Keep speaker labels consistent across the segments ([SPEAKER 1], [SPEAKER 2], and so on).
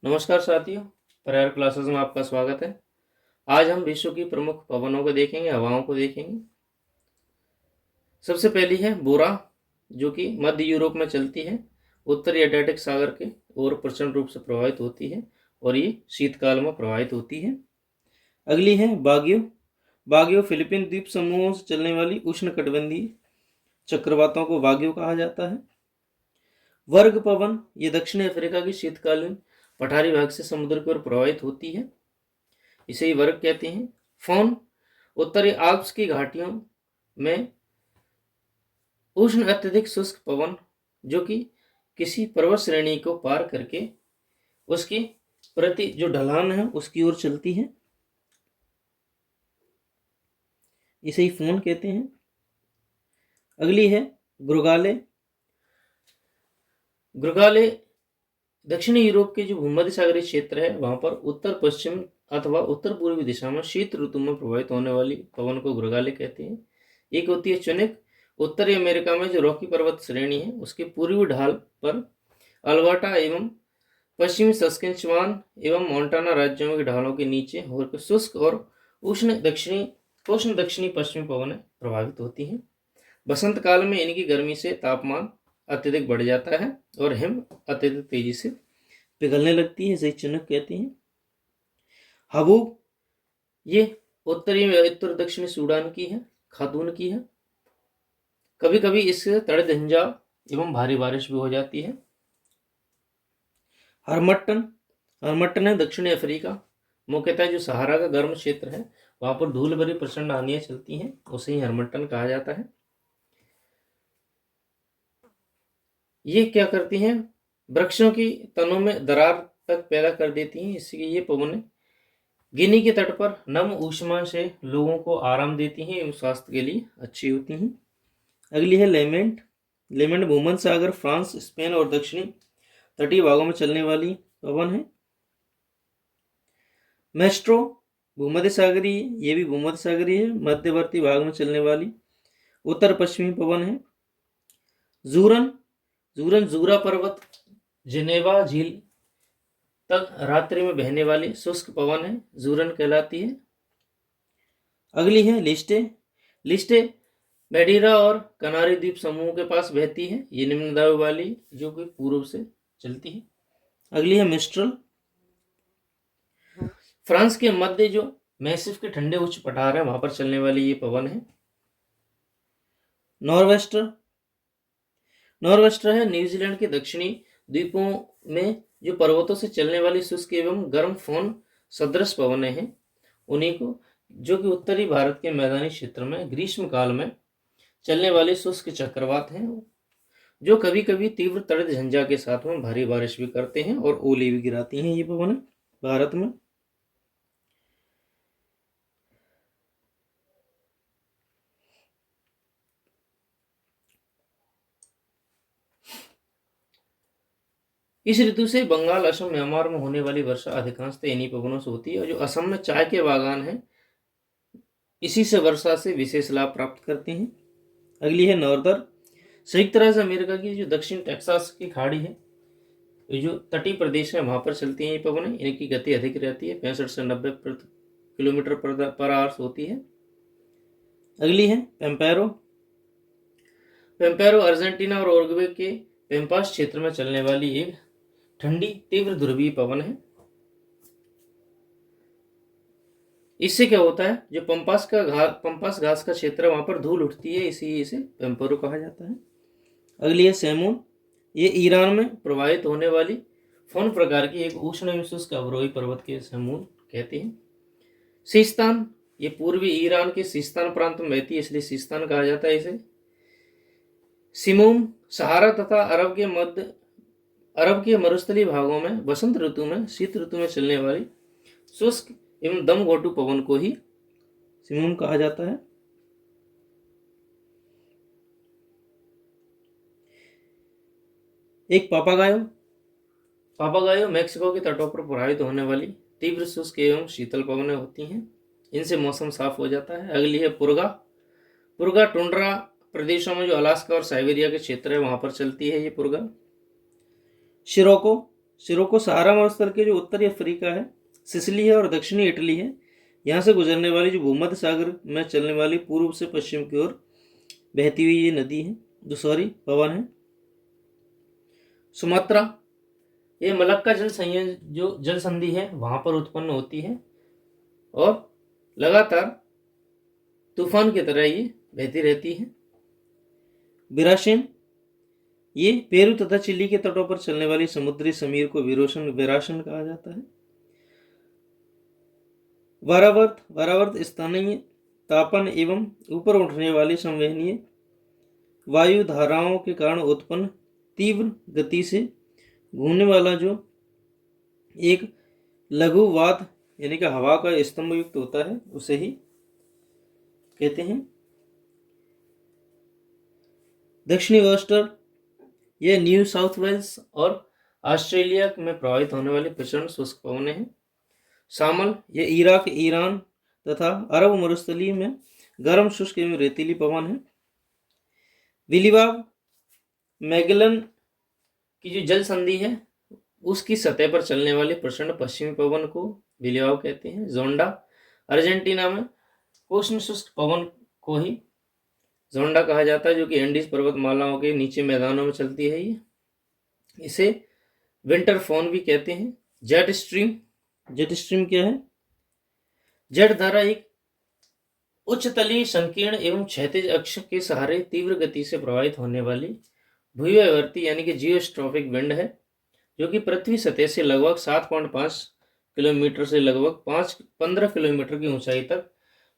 [SPEAKER 1] नमस्कार साथियों, prayer classes में आपका स्वागत है। आज हम विश्व की प्रमुख पवनों को देखेंगे, हवाओं को देखेंगे। सबसे पहली है बोरा, जो कि मध्य यूरोप में चलती है, उत्तरी अटलांटिक सागर के ओर प्रचंड रूप से प्रभावित होती है और ये शीतकाल में प्रभावित होती है। अगली है बागियो। बागियो फिलीपीन द्वीप समूहों से चलने वाली उष्णकटिबंधीय चक्रवातों को बागियो कहा जाता है। वर्ग पवन, ये दक्षिण अफ्रीका की शीतकालीन पठारी भाग से समुद्र की ओर प्रभावित होती है, इसे ही वर्ग कहते हैं। फोन, उत्तरी आल्प्स की घाटियों में उष्ण अत्यधिक शुष्क पवन, जो कि किसी पर्वत श्रेणी को पार करके उसकी प्रति जो ढलान है उसकी ओर चलती है, इसे ही फोन कहते हैं। अगली है ग्रुगाले। ग्रुगाले दक्षिणी यूरोप के जो भूमध्य सागरीय क्षेत्र है वहां पर उत्तर पश्चिम अथवा उत्तर पूर्वी दिशा में शीत ऋतु में प्रभावित होने वाली पवन को ग्रुगाले कहते हैं। एक होती है चुनिक। उत्तरी अमेरिका में जो रॉकी पर्वत श्रेणी है उसके पूर्वी ढाल पर अल्बर्टा एवं पश्चिमी सस्केचुआन एवं मोंटाना राज्यों की ढालों के नीचे होकर शुष्क और उष्ण दक्षिणी पश्चिमी पवनें प्रभावित होती हैं। बसंत काल में इनकी गर्मी से तापमान अत्यधिक बढ़ जाता है और हिम अत्यधिक तेजी से पिघलने लगती है, इसे चुनक कहते हैं। हबूब, ये उत्तर दक्षिणी सूडान की है, खातून की है। कभी कभी इससे तड़े झंझा एवं भारी बारिश भी हो जाती है। हरमट्टन है दक्षिणी अफ्रीका, मुख्यतः जो सहारा का गर्म क्षेत्र है वहां पर धूल भरी प्रचंड आंधियां चलती हैं, उसे ही हरमट्टन कहा जाता है। ये क्या करती हैं, वृक्षों की तनों में दरार तक पैदा कर देती हैं, इसलिए ये पवनें गिनी के तट पर नम ऊष्मा से लोगों को आराम देती हैं एवं स्वास्थ्य के लिए अच्छी होती हैं। अगली है लेमेंट। लेमेंट भूमध्य सागर, फ्रांस, स्पेन और दक्षिणी तटीय भागों में चलने वाली पवन है। मेस्ट्रो भूमध्य सागरीय, ये भी भूमध्य सागरीय है, मध्यवर्ती भाग में चलने वाली उत्तर पश्चिमी पवन है। जूरन जूरा पर्वत जिनेवा झील तक रात्रि में बहने वाली शुष्क पवन है, जूरन कहलाती है। अगली है लिस्टे मैडीरा और कनारी द्वीप समूह के पास बहती है, ये निम्न दाब वाली जो कि पूर्व से चलती है। अगली है मिस्ट्रल। फ्रांस के मध्य जो मैसिफ के ठंडे उच्च पठार है वहां पर चलने वाली ये पवन है। नॉर्वेस्टर है न्यूजीलैंड के दक्षिणी द्वीपों में जो पर्वतों से चलने वाली शुष्क एवं गर्म फोन सदृश पवनें हैं, उन्हीं को जो कि उत्तरी भारत के मैदानी क्षेत्र में ग्रीष्म काल में चलने वाले शुष्क चक्रवात हैं, जो कभी कभी तीव्र तड़ित झंझा के साथ में भारी बारिश भी करते हैं और ओले भी गिराती हैं ये पवन भारत में। इस ऋतु से बंगाल, असम, म्यांमार में होने वाली वर्षा अधिकांशतः इन्हीं पवनों से होती है, और जो असम में चाय के बागान हैं इसी से वर्षा से विशेष लाभ प्राप्त करते हैं। अगली है नॉर्दर। संयुक्त राज्य अमेरिका की जो दक्षिण टेक्सास की खाड़ी है, ये जो तटीय प्रदेश है वहां पर चलती हैं ये पवनें, इनकी गति अधिक रहती है, 65 से 90 किलोमीटर पर आवर्स होती है। अगली है पेम्पेरो। पेम्पेरो अर्जेंटीना और उरुग्वे के पेम्पास क्षेत्र में चलने वाली एक ठंडी तीव्र ध्रुवीय पवन है। इससे क्या होता है, जो पंपास घास का क्षेत्र है वहां पर धूल उठती है, इसी इसे पेम्पेरो कहा जाता है। अगली है सेमून। ये ईरान में प्रवाहित होने वाली फोन प्रकार की एक उष्ण एवं शुष्क अवरोही पर्वत के समूह कहते हैं। सिस्तान, ये पूर्वी ईरान के सिस्तान प्रांत में बहती है, इसलिए सिस्तान कहा जाता है इसे। सिमूम, सहारा तथा अरब के मरुस्थलीय भागों में बसंत ऋतु में शीत ऋतु में चलने वाली शुष्क एवं दम घोटू पवन को ही सिमूम कहा जाता है। एक पापागायो मैक्सिको के तटों पर प्रभावित होने वाली तीव्र शुष्क एवं शीतल पवनें होती हैं, इनसे मौसम साफ हो जाता है। अगली है पुरगा टुंड्रा प्रदेशों में जो अलास्का और साइबेरिया के क्षेत्र है वहां पर चलती है ये पुरगा। सिरोको सहारा मरुस्थल के जो उत्तरी अफ्रीका है, सिसिली है और दक्षिणी इटली है, यहाँ से गुजरने वाली जो भूमध्य सागर में चलने वाली पूर्व से पश्चिम की ओर बहती हुई ये नदी है, पवन है। सुमात्रा, ये मलक्का जल संयोजन जो जल संधि है वहां पर उत्पन्न होती है और लगातार तूफान की तरह ये बहती रहती है। विराशिन, ये पेरू तथा चिली के तटों पर चलने वाली समुद्री समीर को विराशन कहा जाता है। वारावर्त स्थानीय तापन एवं ऊपर उठने वाली संवहनीय वायु धाराओं के कारण उत्पन्न तीव्र गति से घूमने वाला जो एक लघु वात यानी कि हवा का स्तंभ युक्त होता है उसे ही कहते हैं। दक्षिणी वेस्टर, यह न्यू साउथ वेल्स और ऑस्ट्रेलिया में प्रभावित होने वाली प्रचंड शुष्क पवनें हैं। शामल, यह इराक, ईरान तथा अरब मरुस्थलीय में गर्म शुष्क एवं रेतीली पवन है। विलीबाब, मैगेलन की जो जल संधि है उसकी सतह पर चलने वाले प्रचंड पश्चिमी पवन को विलीबाब कहते हैं। जोंडा, अर्जेंटीना में उष्ण शुष्क पवन को ही जोंडा कहा जाता है, जो कि एंडीज पर्वतमालाओं के नीचे मैदानों में चलती है। ये इसे विंटर फोन भी कहते हैं। जेट स्ट्रीम क्या है? जेट धारा एक उच्च तलीय संकीर्ण एवं क्षैतिज अक्ष के सहारे तीव्र गति से प्रवाहित होने वाली भूयवर्ती यानी कि जियोस्ट्रॉपिक विंड है, जो कि पृथ्वी सतह से लगभग 7.5 किलोमीटर से लगभग 15 किलोमीटर की ऊंचाई तक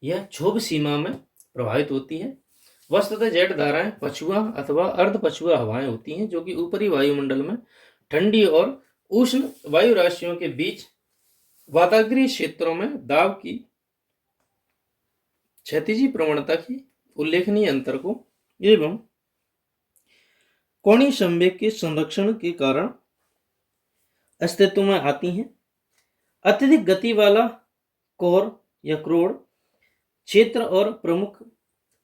[SPEAKER 1] यह क्षोभ सीमा में प्रभावित होती है। वस्तुतः जेट धाराएं पछुआ अथवा अर्ध पछुआ हवाएं होती हैं, जो कि ऊपरी वायुमंडल में ठंडी और उष्ण वायु राशियों के बीच वातावरीय क्षेत्रों में दाब की क्षैतिजी प्रवणता की उल्लेखनीय अंतर को एवं कोणीय संवेग के संरक्षण के कारण अस्तित्व में आती हैं। अत्यधिक गति वाला कोर या क्रोड़ क्षेत्र और प्रमुख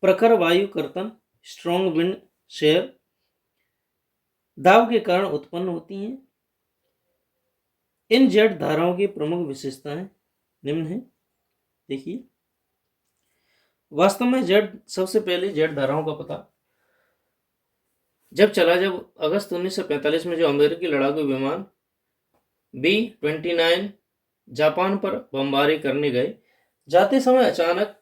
[SPEAKER 1] प्रखर वायु कर्तन स्ट्रॉन्ग विंड शेयर दाब के कारण उत्पन्न होती हैं। इन जेट धाराओं की प्रमुख विशेषताएं निम्न है। देखिए, वास्तव में सबसे पहले जेट धाराओं का पता जब अगस्त 1945 में जो अमेरिकी लड़ाकू विमान B-29 जापान पर बमबारी करने गए, जाते समय अचानक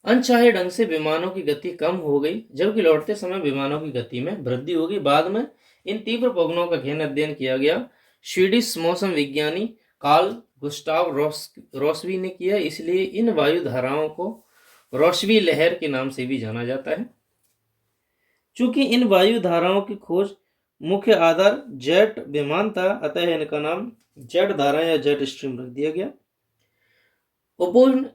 [SPEAKER 1] अनचाहे ढंग से विमानों की गति कम हो गई, जबकि लौटते समय विमानों की गति में वृद्धि होगी। बाद में इन तीव्र पवनों का गहन अध्ययन किया गया। स्वीडिश मौसम विज्ञानी कार्ल गुस्टाव रोस्वी ने किया, इसलिए इन वायु धाराओं को रोस्वी लहर के नाम से भी जाना जाता है। चूंकि इन वायु धाराओं की खोज मुख्य आधार जेट विमान था, अतः इनका नाम जेट धारा या जेट स्ट्रीम रख दिया गया। उपूर्ण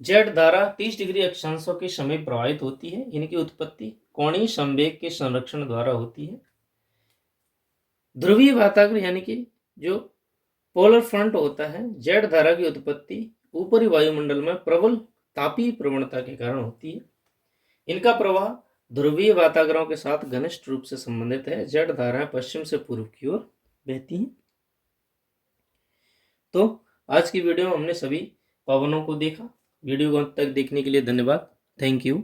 [SPEAKER 1] जेट धारा 30 डिग्री अक्षांशों के समीप प्रवाहित होती है। इनकी उत्पत्ति कोणीय संवेग के संरक्षण द्वारा होती है। ध्रुवीय वातावरण यानी कि जो पोलर फ्रंट होता है, जेट धारा की उत्पत्ति ऊपरी वायुमंडल में प्रबल तापीय प्रवणता के कारण होती है। इनका प्रवाह ध्रुवीय वातावरणों के साथ घनिष्ठ रूप से संबंधित है। जेट धाराएं पश्चिम से पूर्व की ओर बहती हैं। तो आज की वीडियो में हमने सभी पवनों को देखा। वीडियो को अंत तक देखने के लिए धन्यवाद। Thank you.